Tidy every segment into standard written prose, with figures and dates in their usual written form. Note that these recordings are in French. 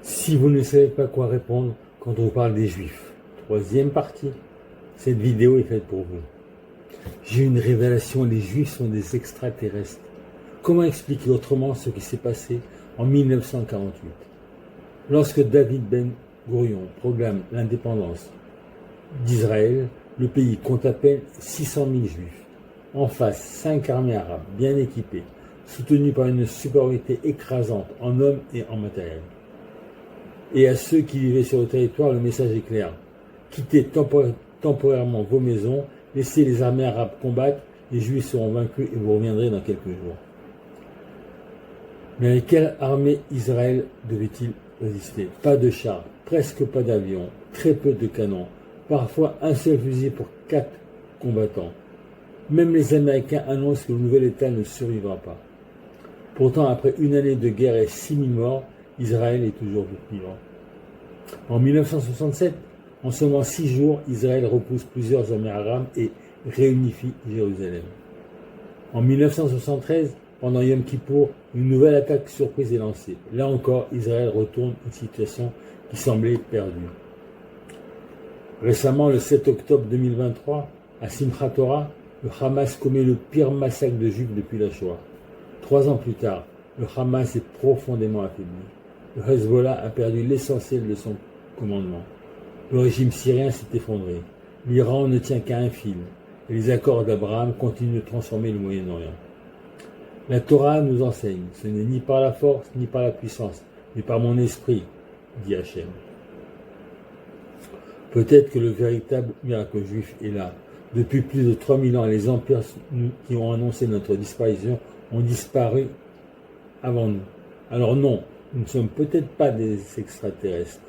Si vous ne savez pas quoi répondre quand on parle des Juifs, troisième partie, cette vidéo est faite pour vous. J'ai une révélation, les Juifs sont des extraterrestres. Comment expliquer autrement ce qui s'est passé en 1948, lorsque David Ben Gourion proclame l'indépendance d'Israël? Le pays compte à peine 600 000 Juifs. En face, 5 armées arabes bien équipées, soutenues par une supériorité écrasante en hommes et en matériel. Et à ceux qui vivaient sur le territoire, le message est clair. Quittez temporairement vos maisons, laissez les armées arabes combattre, les Juifs seront vaincus et vous reviendrez dans quelques jours. Mais avec quelle armée Israël devait-il résister? Pas de chars, presque pas d'avions, très peu de canons, parfois un seul fusil pour 4 combattants. Même les Américains annoncent que le nouvel État ne survivra pas. Pourtant, après une année de guerre et 6 000 morts, Israël est toujours vivant. En 1967, en seulement 6 jours, Israël repousse plusieurs armées arabes et réunifie Jérusalem. En 1973, pendant Yom Kippour, une nouvelle attaque surprise est lancée. Là encore, Israël retourne une situation qui semblait perdue. Récemment, le 7 octobre 2023, à Simchat Torah, le Hamas commet le pire massacre de Juifs depuis la Shoah. 3 ans plus tard, le Hamas est profondément affaibli. Le Hezbollah a perdu l'essentiel de son commandement. Le régime syrien s'est effondré. L'Iran ne tient qu'à un fil. Et les accords d'Abraham continuent de transformer le Moyen-Orient. La Torah nous enseigne, ce n'est ni par la force, ni par la puissance, mais par mon esprit, dit Hachem. Peut-être que le véritable miracle juif est là. Depuis plus de 3000 ans, les empires qui ont annoncé notre disparition ont disparu avant nous. Alors non, nous ne sommes peut-être pas des extraterrestres,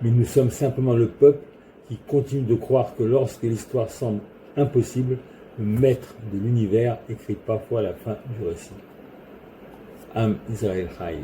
mais nous sommes simplement le peuple qui continue de croire que lorsque l'histoire semble impossible, le maître de l'univers écrit parfois la fin du récit. Am Israël Chai.